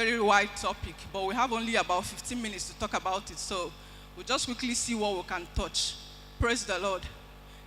Very wide topic, but we have only about 15 minutes to talk about it, so we'll just quickly see what we can touch. Praise the Lord.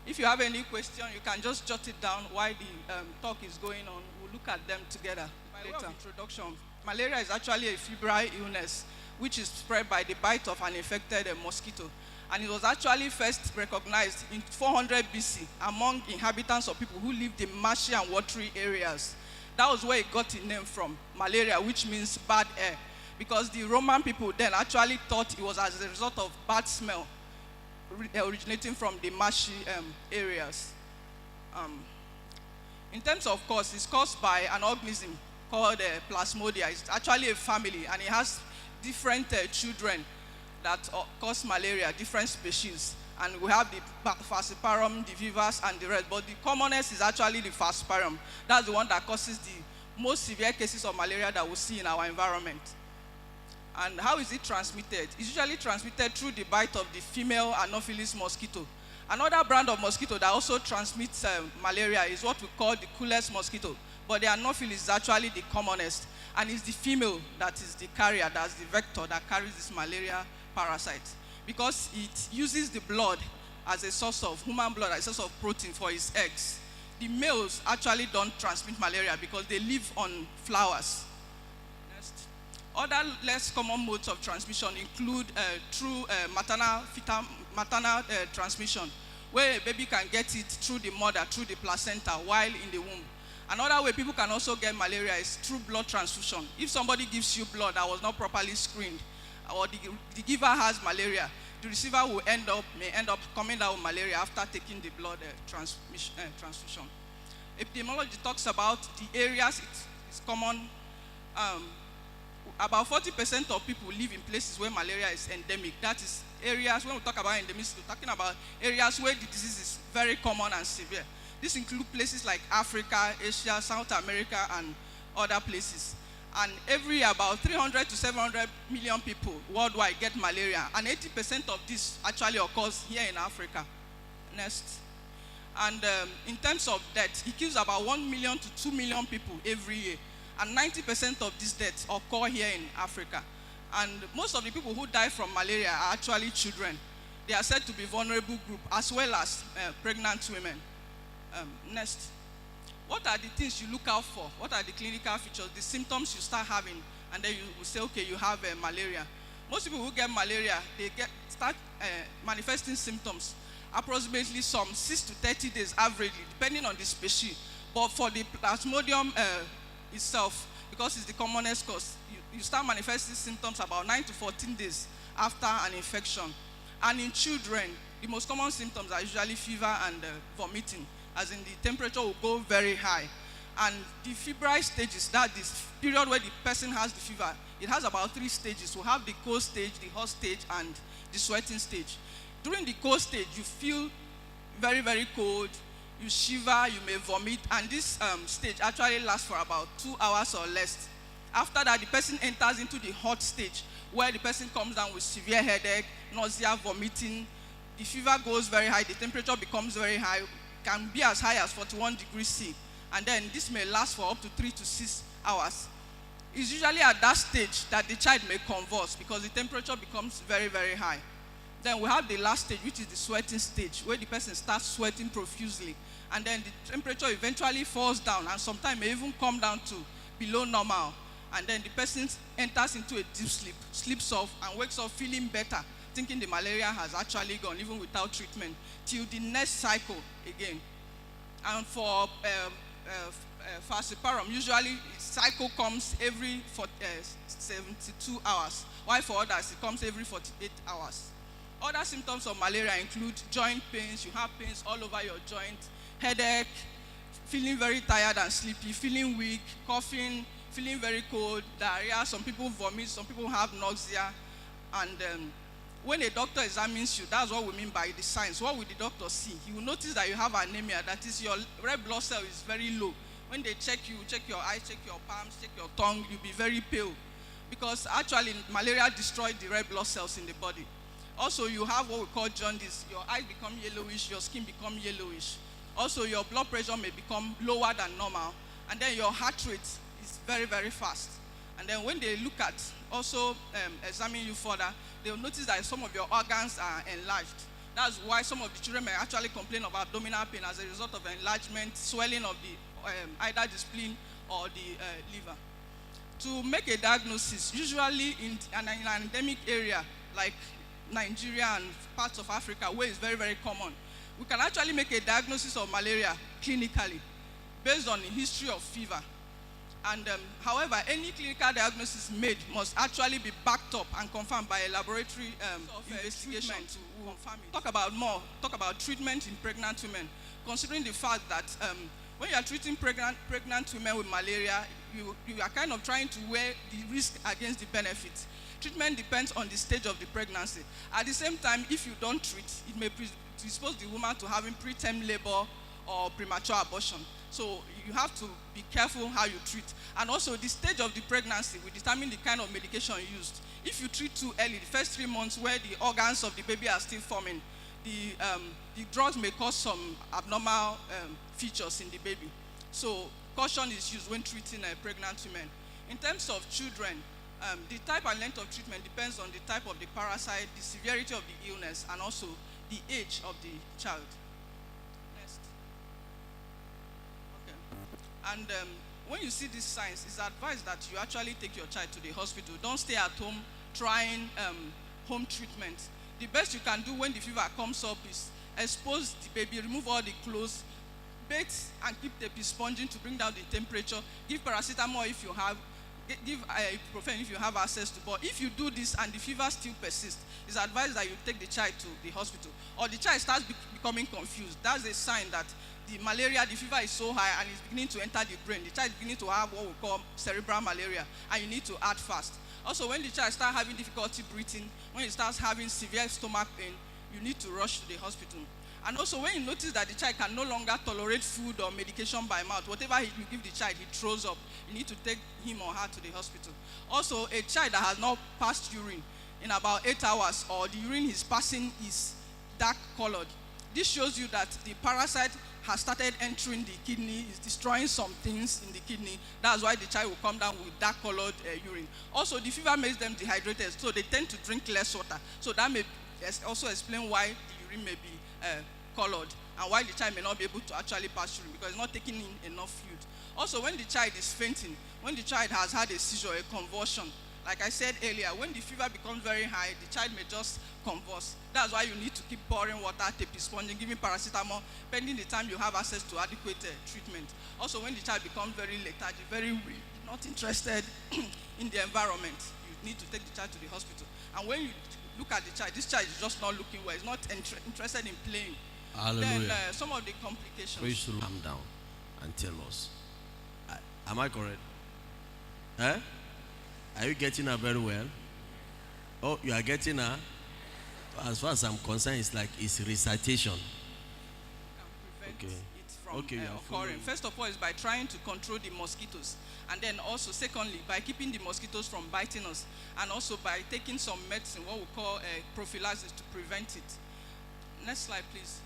If you have any question, you can just jot it down while the talk is going on. We'll look at them together. By way of introduction, malaria is actually a febrile illness which is spread by the bite of an infected mosquito. And it was actually first recognized in 400 BC among inhabitants of people who lived in marshy and watery areas. That was where it got its name from, malaria, which means bad air. Because the Roman people then actually thought it was as a result of bad smell originating from the marshy areas. In terms of cause, it's caused by an organism called Plasmodia. It's actually a family, and it has different children that cause malaria, different species. And we have the falciparum, the vivas, and the rest. But the commonest is actually the falciparum. That's the one that causes the most severe cases of malaria that we see in our environment. And how is it transmitted? It's usually transmitted through the bite of the female Anopheles mosquito. Another brand of mosquito that also transmits malaria is what we call the coolest mosquito. But the Anopheles is actually the commonest. And it's the female that is the carrier, that's the vector that carries this malaria parasite. Because it uses the blood as a source of human blood, as a source of protein for its eggs. The males actually don't transmit malaria because they live on flowers. Next. Other less common modes of transmission include through maternal transmission, where a baby can get it through the mother, through the placenta, while in the womb. Another way people can also get malaria is through blood transfusion. If somebody gives you blood that was not properly screened, or the giver has malaria, the receiver may end up coming down with malaria after taking the blood transfusion. Epidemiology talks about the areas it's common. About 40% of people live in places where malaria is endemic. That is areas, when we talk about endemics, we're talking about areas where the disease is very common and severe. This includes places like Africa, Asia, South America, and other places. And every about 300 to 700 million people worldwide get malaria. And 80% of this actually occurs here in Africa. Next. And in terms of death, it kills about 1 million to 2 million people every year. And 90% of these deaths occur here in Africa. And most of the people who die from malaria are actually children. They are said to be vulnerable group, as well as pregnant women. Next. What are the things you look out for? What are the clinical features, the symptoms you start having, and then you will say, okay, you have malaria. Most people who get malaria, they start manifesting symptoms approximately some 6 to 30 days averagely, depending on the species. But for the Plasmodium itself, because it's the commonest cause, you start manifesting symptoms about 9 to 14 days after an infection. And in children, the most common symptoms are usually fever and vomiting, as in the temperature will go very high. And the febrile stages, that is period where the person has the fever, it has about 3 stages. We have the cold stage, the hot stage, and the sweating stage. During the cold stage, you feel very, very cold, you shiver, you may vomit, and this stage actually lasts for about 2 hours or less. After that, the person enters into the hot stage, where the person comes down with severe headache, nausea, vomiting, the fever goes very high, the temperature becomes very high, can be as high as 41 degrees C. And then this may last for up to 3 to 6 hours. It's usually at that stage that the child may convulse because the temperature becomes very, very high. Then we have the last stage, which is the sweating stage, where the person starts sweating profusely. And then the temperature eventually falls down and sometimes may even come down to below normal. And then the person enters into a deep sleep, sleeps off, and wakes up feeling better, thinking the malaria has actually gone, even without treatment, till the next cycle again. And for falciparum, usually cycle comes every 72 hours, while for others it comes every 48 hours. Other symptoms of malaria include joint pains. You have pains all over your joint, headache, feeling very tired and sleepy, feeling weak, coughing, feeling very cold, diarrhea. Some people vomit, some people have nausea. And when a doctor examines you, that's what we mean by the signs. What will the doctor see? He will notice that you have anemia, that is, your red blood cell is very low. When they check you, check your eyes, check your palms, check your tongue, you'll be very pale. Because actually, malaria destroys the red blood cells in the body. Also, you have what we call jaundice. Your eyes become yellowish, your skin becomes yellowish. Also, your blood pressure may become lower than normal. And then your heart rate is very, very fast. And then when they look at, also examine you further, they'll notice that some of your organs are enlarged. That's why some of the children may actually complain of abdominal pain as a result of enlargement, swelling of the either the spleen or the liver. To make a diagnosis, usually in an endemic area like Nigeria and parts of Africa, where it's very, very common, we can actually make a diagnosis of malaria clinically based on the history of fever. And however, any clinical diagnosis made must actually be backed up and confirmed by a laboratory investigation to confirm it. Talk about treatment in pregnant women, considering the fact that when you are treating pregnant women with malaria, you are kind of trying to weigh the risk against the benefits. Treatment depends on the stage of the pregnancy. At the same time, if you don't treat, it may predispose the woman to having preterm labor or premature abortion. So you have to be careful how you treat. And also the stage of the pregnancy will determine the kind of medication used. If you treat too early, the first 3 months where the organs of the baby are still forming, the drugs may cause some abnormal features in the baby. So caution is used when treating pregnant women. In terms of children, the type and length of treatment depends on the type of the parasite, the severity of the illness, and also the age of the child. Next. Okay. And when you see these signs, it's advised that you actually take your child to the hospital. Don't stay at home trying home treatment. The best you can do when the fever comes up is expose the baby, remove all the clothes, bathe and keep the sponging to bring down the temperature, give paracetamol if you have, give ibuprofen if you have access to. But if you do this and the fever still persists, it's advised that you take the child to the hospital. Or the child starts becoming confused. That's a sign that the malaria, the fever is so high and it's beginning to enter the brain. The child is beginning to have what we call cerebral malaria, and you need to act fast. Also, when the child starts having difficulty breathing, when he starts having severe stomach pain, you need to rush to the hospital. And also, when you notice that the child can no longer tolerate food or medication by mouth, whatever you give the child, he throws up, you need to take him or her to the hospital. Also, a child that has not passed urine in about 8 hours, or the urine he's passing is dark colored, this shows you that the parasite has started entering the kidney, is destroying some things in the kidney. That's why the child will come down with dark colored urine. Also, the fever makes them dehydrated, so they tend to drink less water. So that may also explain why the urine may be colored, and why the child may not be able to actually pass urine, because it's not taking in enough fluid. Also, when the child is fainting, when the child has had a seizure, a convulsion, like I said earlier, when the fever becomes very high, the child may just convulse. That's why you need to keep pouring water, sponging, giving paracetamol, pending the time you have access to adequate treatment. Also, when the child becomes very lethargic, very weak, not interested in the environment, you need to take the child to the hospital. And when you look at the child, this child is just not looking well, he's not interested in playing. Hallelujah. Then some of the complications. Please calm down and tell us. Am I correct? Eh? Are you getting her very well? Oh, you are getting her? As far as I'm concerned, it's recitation. Can prevent it from occurring. First of all, is by trying to control the mosquitoes. And then also, secondly, by keeping the mosquitoes from biting us. And also by taking some medicine, what we call prophylaxis, to prevent it. Next slide, please.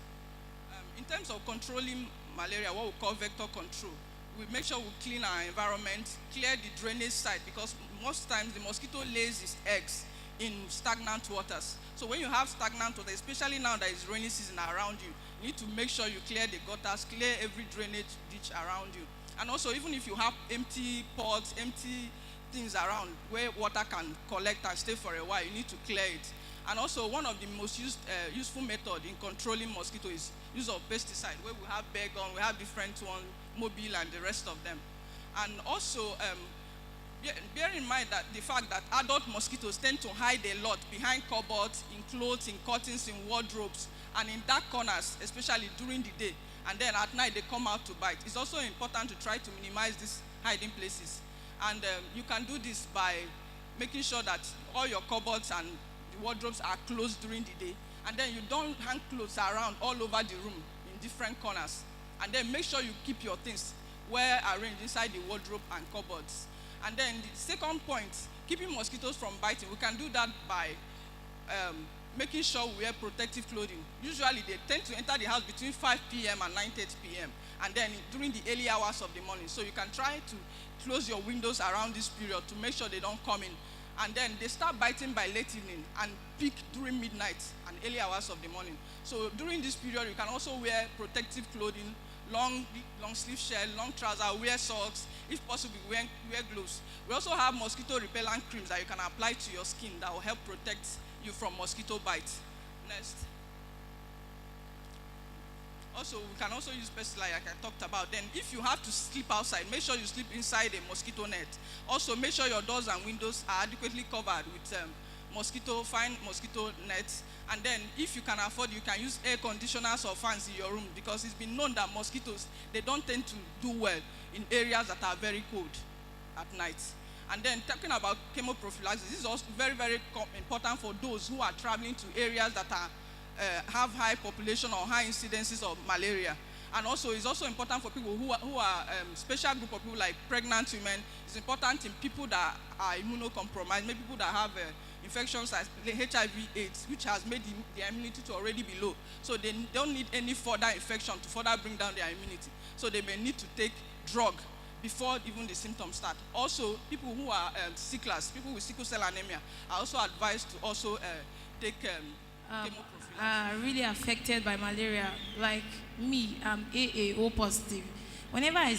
In terms of controlling malaria, what we call vector control, we make sure we clean our environment, clear the drainage site, because most times the mosquito lays its eggs in stagnant waters. So when you have stagnant water, especially now that it's rainy season around you, you need to make sure you clear the gutters, clear every drainage ditch around you. And also, even if you have empty pots, empty things around where water can collect and stay for a while, you need to clear it. And also, one of the most useful methods in controlling mosquito is use of pesticide, where we have Begon, we have different ones, Mobile, and the rest of them. And also, bear in mind that the fact that adult mosquitoes tend to hide a lot behind cupboards, in clothes, in curtains, in wardrobes, and in dark corners, especially during the day. And then at night, they come out to bite. It's also important to try to minimize these hiding places. And you can do this by making sure that all your cupboards and the wardrobes are closed during the day. And then you don't hang clothes around all over the room in different corners. And then make sure you keep your things well arranged inside the wardrobe and cupboards. And then the second point, keeping mosquitoes from biting, we can do that by making sure we wear protective clothing. Usually they tend to enter the house between 5 p.m. and 9:30 p.m. and then during the early hours of the morning. So you can try to close your windows around this period to make sure they don't come in. And then they start biting by late evening and peak during midnight and early hours of the morning. So during this period, you can also wear protective clothing, long sleeve shirt, long trousers, wear socks, if possible, wear gloves. We also have mosquito repellent creams that you can apply to your skin that will help protect you from mosquito bites. Next. Also, we can also use pesticide like I talked about. Then if you have to sleep outside, make sure you sleep inside a mosquito net. Also, make sure your doors and windows are adequately covered with fine mosquito nets. And then if you can afford, you can use air conditioners or fans in your room, because it's been known that mosquitoes, they don't tend to do well in areas that are very cold at night. And then talking about chemoprophylaxis, this is also very, very important for those who are traveling to areas that are have high population or high incidences of malaria. And also, it's also important for people who are special group of people like pregnant women. It's important in people that are immunocompromised, maybe people that have infections like HIV/AIDS, which has made their immunity to already be low. So they don't need any further infection to further bring down their immunity. So they may need to take drug before even the symptoms start. Also, people who are sicklers, people with sickle cell anemia, are also advised to also take chemoprophylaxis. Are really affected by malaria. Like me, I'm AAO positive. Whenever I'm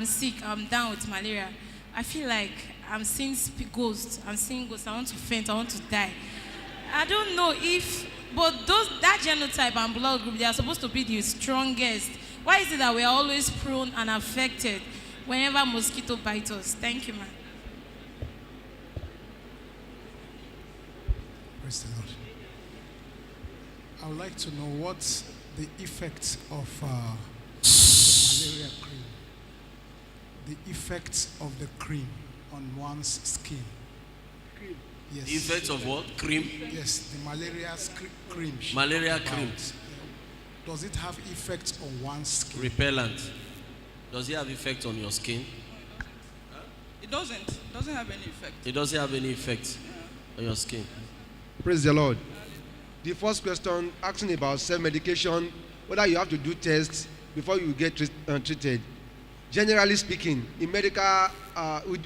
sick, I'm down with malaria. I feel like I'm seeing ghosts. I want to faint. I want to die. I don't know but that genotype and blood group, they are supposed to be the strongest. Why is it that we are always prone and affected whenever mosquito bites us? Thank you, ma'am. Praise the Lord. I would like to know what's the effects of the malaria cream. The effects of the cream on one's skin. Cream? Yes. The effects of what? Cream? Yes, the malaria cream. Malaria cream. Does it have effects on one's skin? Repellent. Does it have effect on your skin? It doesn't. It doesn't have any effect. It doesn't have any effect on your skin. Praise the Lord. The first question asking about self-medication, whether you have to do tests before you get treated. Generally speaking, in medical,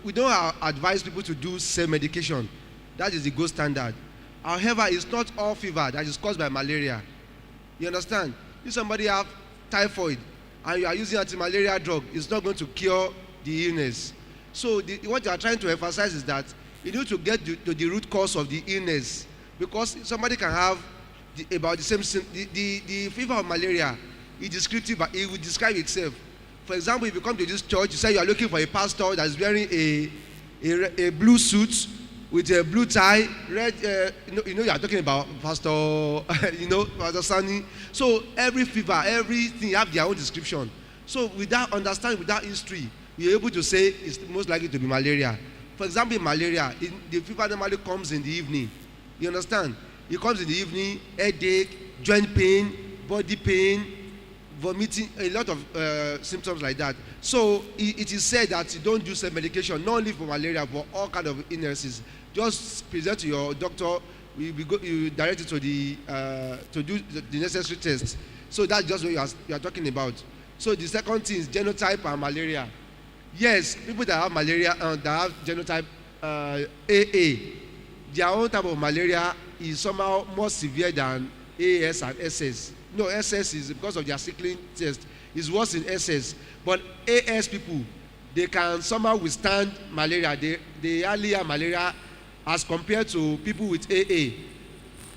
we don't advise people to do self-medication. That is the gold standard. However, it's not all fever that is caused by malaria. You understand? If somebody have typhoid and you are using anti-malaria drug, it's not going to cure the illness. So what you are trying to emphasize is that you need to get to the root cause of the illness, because somebody can have about the same the fever of malaria is descriptive, but it will describe itself. For example, if you come to this church, you say you are looking for a pastor that is wearing a blue suit with a blue tie, red. You are talking about Pastor, Pastor Sani. So every fever, everything have their own description. So without understanding, without history, you are able to say it's most likely to be malaria. For example, in malaria, the fever normally comes in the evening. You understand? It comes in the evening, headache, joint pain, body pain, vomiting, a lot of symptoms like that. So it is said that you don't do self-medication, not only for malaria, but all kind of illnesses. Just present to your doctor. You direct it to to do the necessary tests. So that's just what you are talking about. So the second thing is genotype and malaria. Yes, people that have malaria and that have genotype AA, their own type of malaria is somehow more severe than AS and SS. No, SS is because of their sickling test. It's worse in SS. But AS people, they can somehow withstand malaria. They hardly have malaria as compared to people with AA.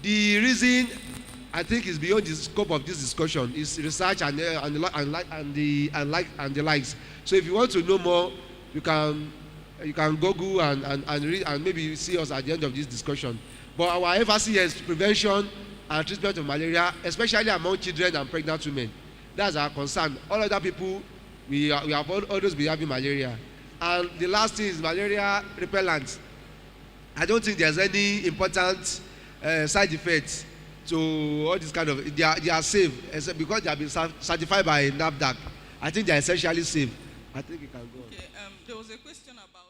The reason I think is beyond the scope of this discussion is research and the likes. So if you want to know more, you can Google and read and maybe see us at the end of this discussion. But our emphasis is prevention and treatment of malaria, especially among children and pregnant women. That's our concern. All other people, we have always been having malaria. And the last thing is malaria repellent. I don't think there's any important side effects to all this kind of. They are safe because they have been certified by NAFDAC. I think they are essentially safe. I think you can go. Okay, there was a question about